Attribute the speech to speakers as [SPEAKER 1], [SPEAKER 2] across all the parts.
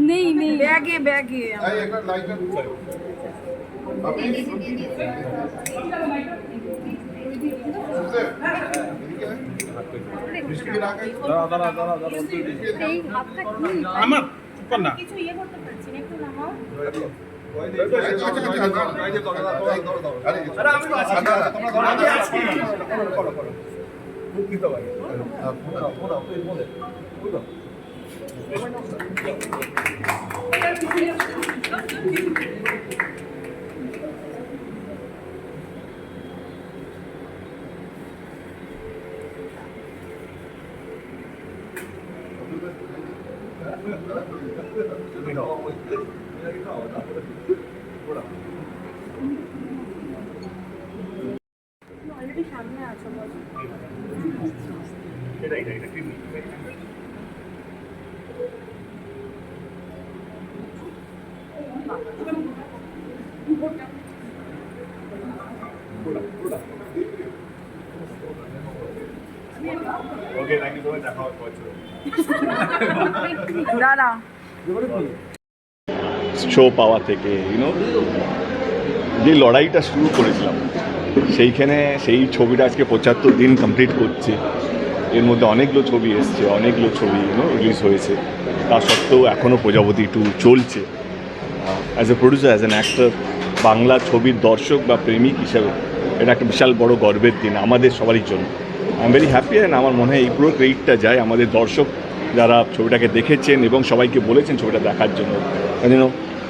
[SPEAKER 1] नहीं नहीं
[SPEAKER 2] बैगे बैगे
[SPEAKER 3] আমার চুপ না
[SPEAKER 1] কিছু ইয়ে করতে পারছি না একটু নামাও অলরেডি সামনে আছো বলো
[SPEAKER 3] okay thank you so much দেখা হচ্ছে
[SPEAKER 2] দাদা
[SPEAKER 4] শো পাওয়া থেকে যে লড়াইটা শুরু করেছিলাম সেইখানে সেই ছবিটা আজকে ৭৫ দিন কমপ্লিট করছে। এর মধ্যে অনেকগুলো ছবি এসছে, অনেকগুলো ছবি রিলিজ হয়েছে, তা সত্ত্বেও এখনও প্রজাপতি 2 চলছে। As a producer, as an actor, Bangla ছবির দর্শক বা প্রেমিক হিসাবে এটা একটা বিশাল বড় গর্বের দিন আমাদের সবারই জন্য। I am very happy. And আমার মনে হয় এই পুরো ক্রেডিটটা যায় আমাদের দর্শক যারা ছবিটাকে দেখেছেন এবং সবাইকে বলেছেন ছবিটা দেখার জন্য। তাই জন্য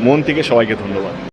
[SPEAKER 4] মন থেকে সবাইকে ধন্যবাদ।